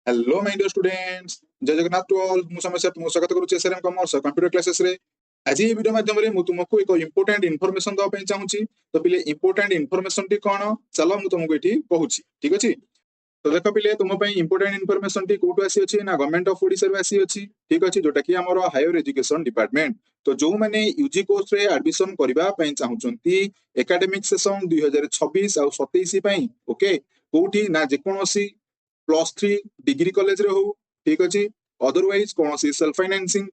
hello my dear students जय Jagannath to all मु समस्या तुमको स्वागत करूची एसआरएम कॉमर्स कंप्यूटर क्लासेस रे आज ये वीडियो माध्यम रे मु तुमको एक इंपोर्टेंट इन्फॉर्मेशन दवा पई चाहूची तो पिले इंपोर्टेंट इन्फॉर्मेशन टी कोन चलो मु तुमको एठी कहूची ठीक अछि तो देखो पिले तुम पई इंपोर्टेंट इन्फॉर्मेशन टी कोटो आसी अछि ना गवर्नमेंट ऑफ ओडिशा रे आसी अछि ठीक अछि जोटा कि हमर हायर एजुकेशन डिपार्टमेंट तो जो माने यूजी कोर्स रे एडमिशन करबा पई चाहूचंती एकेडमिक सेशन 2026 आ 27 पई ओके कोठी ना जे कोनोसी +3 डिग्री कॉलेज रे हो ठीक अछि अदरवाइज कोनोसी सेल्फ फाइनेंसिंग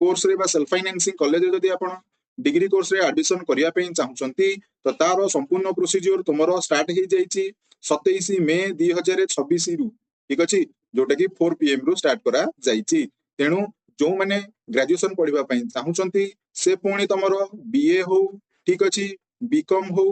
कोर्स रे बा सेल्फ फाइनेंसिंग कॉलेज रे जदी आपण डिग्री कोर्स रे एडमिशन करिया पे चाहउचंती तो तारो संपूर्ण प्रोसीजर तुमरो स्टार्ट हो जाईची 27 मे 2026 रु ठीक अछि जोटा कि 4 पीएम रु स्टार्ट करा जाईची तेनु जो माने ग्रेजुएशन पढिबा पे चाहउचंती से पुणी तमरो बीए हो ठीक अछि बीकॉम हो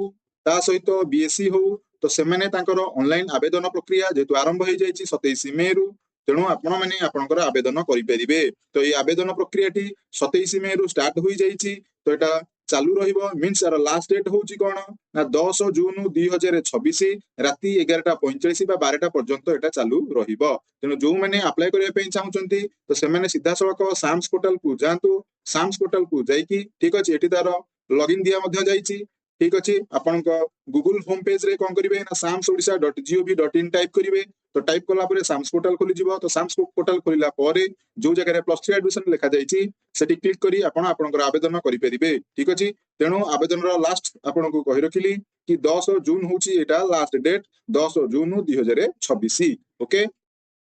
ता सहित बीएससी हो तो सेमाने तांकर ऑनलाइन आवेदन प्रक्रिया जेतु आरंभ हो जाईची 27 मे रु तेणु आपण माने आपणकर आवेदन करि परिबे तो ये आवेदन प्रक्रिया टी 27 मे रु स्टार्ट हो जाईची तो एटा चालू रहिबो मींस यार लास्ट डेट होची कोन ना 10 जून 2026 राती 11:45 बा 12टा पर्यंत एटा चालू रहिबो तेणु जो माने अप्लाई करिया पे चाहउचंती तो सेमाने सीधा सळक साम्स पोर्टल को जांतु साम्स पोर्टल को जाईकी ठीक अछि एटी तार लॉगिन दिया मध्ये जाईची ठीक अछि आपण को गूगल होम पेज रे कोन करिवे ना samsodisha.gov.in टाइप करिवे तो टाइप कला परे साम्स पोर्टल खोली जिवो तो साम्स पोर्टल खोलिला परे जो जगह रे +3 एडमिशन लिखा जाईची सेटी क्लिक करी आपण आपनकर आवेदन करि परिबे ठीक अछि तेणु आवेदन रो लास्ट आपण को कहि रखिली कि 10 जून होची एटा लास्ट डेट 10 जून 2026 ओके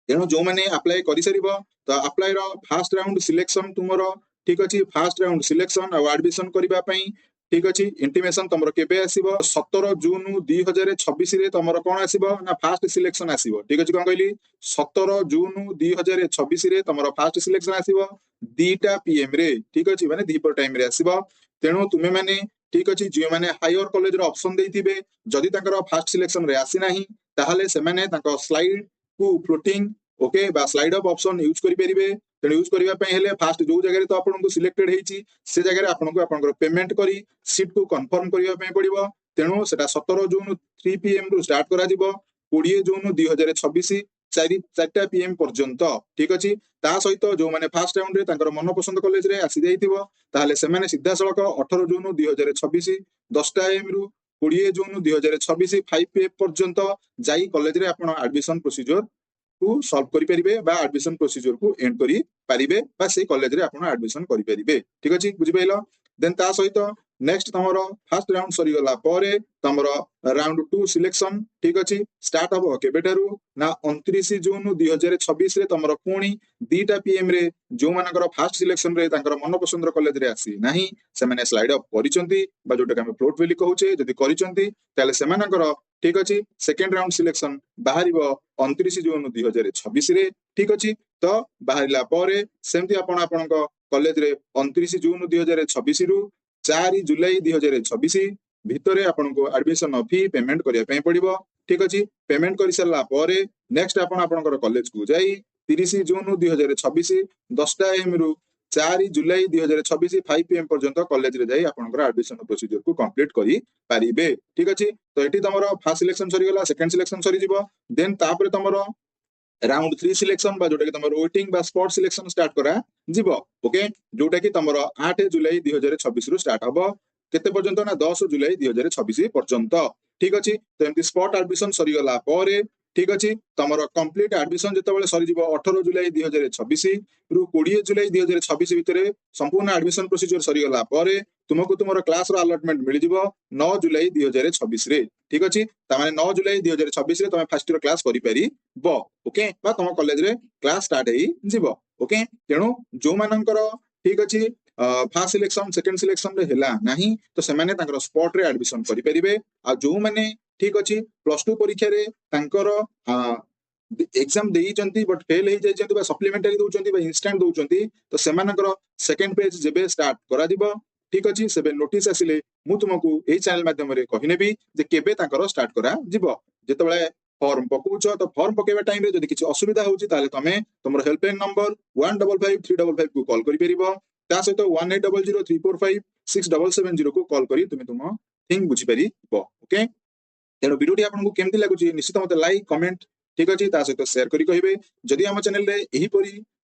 तेणु जो माने अप्लाई करि सरिबो तो apply row first round selection तुमरो ठीक अछि फर्स्ट राउंड सिलेक्शन आ एडमिशन करिबा पई ठीक अछि इंटिमेशन तमरो केबे आसीबो 17 जून 2026 रे तमरो कोन आसीबो ना फर्स्ट सिलेक्शन आसीबो ठीक अछि कोन कहली 17 जून 2026 रे तमरो फर्स्ट सिलेक्शन आसीबो 2टा पीएम रे ठीक अछि माने दीपर टाइम रे आसीबो तेणु तुमे माने ठीक अछि जे माने हायर कॉलेज रो ऑप्शन देइथिबे जदि ताकर फर्स्ट सिलेक्शन रे आसी नाही ताहाले से माने ताको स्लाइड को फ्लोटिंग ओके बा स्लाइड ऑफ ऑप्शन यूज करि परिबे तेणु यूज करिबा पय हेले फर्स्ट जो जगह रे तो आपन को सिलेक्टेड हेची से जगह रे आपन को आपन पेमेंट करी सीट को कंफर्म करिया पय पड़िबो तेणु सेटा 17 जून 3 पीएम रु स्टार्ट करा दिबो 20 जून 2026 4टा पीएम पर्यंत ठीक अछि ता सहित जो माने फर्स्ट राउंड रे तांकर मन पसंद कॉलेज रे आसी जाइतिबो ताहाले से माने सीधा सळक 18 जून 2026 10टा एम रु 20 जून 2026 5 पीएम पर्यंत जाई कॉलेज रे आपण एडमिशन प्रोसीजर को सॉल्व करि परिबे बा एडमिशन प्रोसीजर को एंड करि परिबे बा से कॉलेज रे आपण एडमिशन करि परिबे ठीक अछि बुझि पाइलो देन ता सहित नेक्स्ट तमरो फर्स्ट राउंड सरी गला परे तमरो राउंड 2 सिलेक्शन ठीक अछि स्टार्ट हबो केबेटारू ना 29 जून 2026 रे तमरो पुणी 2टा पीएम रे जो मानकर फर्स्ट सिलेक्शन रे तांकर मन पसंद कॉलेज रे आसी नाही से माने स्लाइड अप करिसंती बा जोटा हम फ्लोट वेली कहूचे जदी करिसंती ताले से मानकर ठीक अछि सेकंड राउंड सिलेक्शन बाहरिबो 29 जून 2026 रे ठीक अछि तो बाहरिला परे सेमती आपण आपनक कॉलेज रे 29 जून 2026 रु 4 जुलाई 2026 भितरे आपण को एडमिशन फी पेमेंट करिया पय पड़िबो ठीक अछि पेमेंट करि सरला परे नेक्स्ट आपण आपनकर कॉलेज को जाई 30 जून 2026 10टा एम रु 4 जुलाई 2026 5 पीएम पर्यंत कॉलेज रे जाई आपनकर एडमिशन प्रोसीजर को कंप्लीट करि पारिबे ठीक अछि तो एठी तमरो फर्स्ट सिलेक्शन सरी गला सेकंड सिलेक्शन सरी जिवो देन तापरे तमरो राउंड 3 सिलेक्शन बा जोटा कि तमरो वेटिंग बा स्पॉट सिलेक्शन स्टार्ट करा जिवो ओके जोटा कि तमरो 8 जुलाई 2026 रु स्टार्ट हबो केते पर्यंत ना 10 जुलाई 2026 पर्यंत ठीक अछि तो एमती स्पॉट एडमिशन सरी गला परे ठीक अछि तमरो कंप्लीट एडमिशन जते बेले सरी जिवो 18 जुलाई 2026 रु 20 जुलाई 2026 भितरे संपूर्ण एडमिशन प्रोसीजर सरी गला परे तुमको तुमरो क्लास रो अलॉटमेंट मिलि जिवो 9 जुलाई 2026 रे ठीक अछि ता माने 9 जुलाई 2026 रे तमे फर्स्ट ईयर क्लास करि पारि बो ओके बा तम कॉलेज रे क्लास स्टार्ट हेई जिवो ओके तेणु जो मानकर ठीक अछि फर्स्ट सिलेक्शन सेकंड सिलेक्शन रे हैला नाही तो से माने तांकर स्पॉट रे एडमिशन करि परिबे आ जो माने ठीक अछि +2 परीक्षा रे तांकर एग्जाम देई चंती बट फेल हे जाय चंती बा सप्लीमेंटरी दउ चंती बा इंस्टेंट दउ चंती तो सेमानकर सेकंड पेज जेबे स्टार्ट करा दिबो ठीक अछि सेबे नोटिस आसिले मु तुमको एई चैनल माध्यम रे कहिनेबी जे केबे तांकर स्टार्ट करा जिवो जेतबेले फॉर्म पकुछ तो फॉर्म पकेबा टाइम रे जदि किछि असुविधा होउची ताले तमे तमरो हेल्पलाइन नंबर 155355 को कॉल करि परिबो ता सहित 1800345677 को कॉल करी तुम तुम थिंग बुझी पारिबो ओके तेणु वीडियो आपको केमती लगुच निश्चित मत लाइक कमेंट ठीक अच्छे सहित शेयर करी कहिबे जदि आम चैनल रे एही परी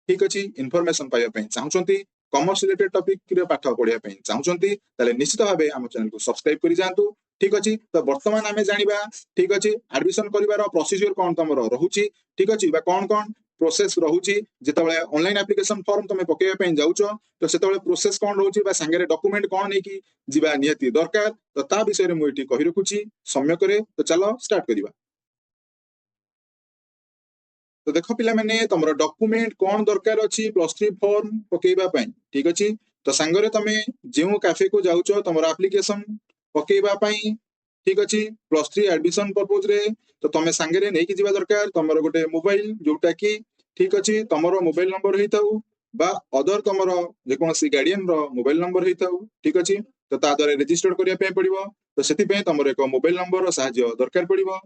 ठीक अच्छे इनफॉरमेशन पाइबा पई चाहउछंती कॉमर्स रिलेटेड टॉपिक रे पाठ पढिया पई चाहउछंती ताले निश्चित भाबे आम चैनल को सब्सक्राइब करी जांतु ठीक अच्छे तो वर्तमान आमे जानिबा ठीक अच्छे एडमिशन करिवार प्रोसीजर कोन तमरो रहुची ठीक अच्छे बा कोन कोन प्रोसेस रहुची जेतबेले ऑनलाइन एप्लीकेशन फॉर्म तमे पकेया पई जाउचो तो सेतबेले प्रोसेस कोन रहुची बा संगे डॉक्यूमेंट कोन नै की जिबा नियति दरकार तो ता विषय रे मु एठी कहि रखुची सम्य करे तो चलो स्टार्ट करिवा तो देख पिला माने तमरो डॉक्यूमेंट कोन दरकार अछि +3 फॉर्म पकेइबा पई ठीक अछि तो संगरे तमे जेउ कैफे को जाउचो तमरो एप्लीकेशन पकेइबा पई ठीक अछि +3 एडमिशन पर्पस रे तो तमे संगरे नै कि जिबा दरकार तमरो गोटे मोबाइल जोटा कि ठीक अछि तमरो मोबाइल नंबर हेताउ बा अदर तमरो जे कोनसी गार्डियन रो मोबाइल नंबर हेताउ ठीक अछि तो ता द्वारा रजिस्टर करिया पे पड़िबो तो सेति पे तमरो एक मोबाइल नंबर रो सहाय्य दरकार पड़िबो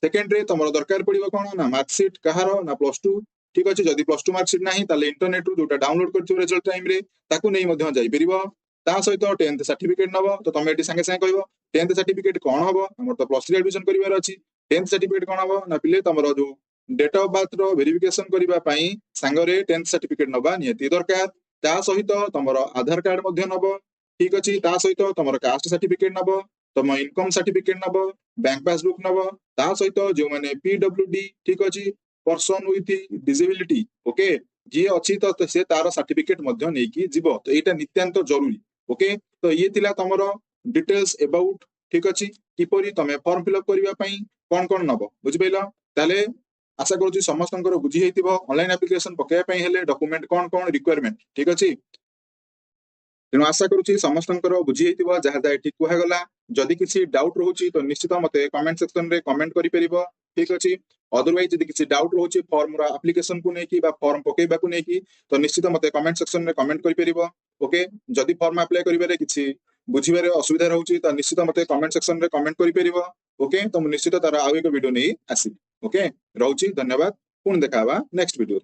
सेकेंड रे तमरो दरकार पड़िबो कोन ना मार्कशीट कहारो ना +2 ठीक अछि जदि +2 मार्कशीट नाही ताले इंटरनेट रु जोटा डाउनलोड करथिबो रिजल्ट टाइम रे ताकू नै मध्य जाई परिबो ता सहित 10th सर्टिफिकेट नबो तो तमे एटी संगे संगे कहबो 10th सर्टिफिकेट कोन हबो हमर तो +3 एडमिशन करिवार अछि 10th सर्टिफिकेट कोन हबो ना पिले तमरो जो डेट ऑफ बर्थ रो वेरिफिकेशन करिबा पई संगरे 10th सर्टिफिकेट नबा नियति दरकार ता सहित तमरो आधार कार्ड मध्य नबो ठीक अछि ता सहित तमरो कास्ट सर्टिफिकेट नबो तम इनकम सर्टिफिकेट नबो बैंक पासबुक नबो ता सहित जो माने पीडब्ल्यूडी ठीक अछि पर्सन विथ डिसेबिलिटी ओके जी अछि तो से तार सर्टिफिकेट मध्य नै कि जीवो तो एटा नित्यांत जरूरी ओके तो ये थिला तमरो डिटेल्स अबाउट ठीक अछि किपरि तमे फॉर्म फिल अप करिवा पई कोन कोन नबो बुझि पैलो ताले आशा करू समस्तंकर बुझी हेतिबो ऑनलाइन एप्लीकेशन पकेया पई हेले डॉक्यूमेंट कोन कोन रिक्वायरमेंट ठीक अछि तेणु आशा करूची समस्तंकर बुझी हेतिबो जहा जा एठी कुहा गला जदि किसी डाउट रहउची तो निश्चित मते कमेंट सेक्शन रे कमेंट करि परिबो ठीक अछि अदरवाइज जदि किसी डाउट रहउची फॉर्म रा एप्लीकेशन को नै कि बा फॉर्म पकेबा को नै कि तो निश्चित मते कमेंट सेक्शन रे कमेंट करि परिबो ओके जदि फॉर्म अप्लाई करिबारे किसी बुझिबारे असुविधा रहउची तो निश्चित मते कमेंट सेक्शन रे कमेंट करि परिबो ओके तो निश्चित तारा आउ एक वीडियो नै आसी ओके रहउची धन्यवाद पुन देखाबा नेक्स्ट वीडियो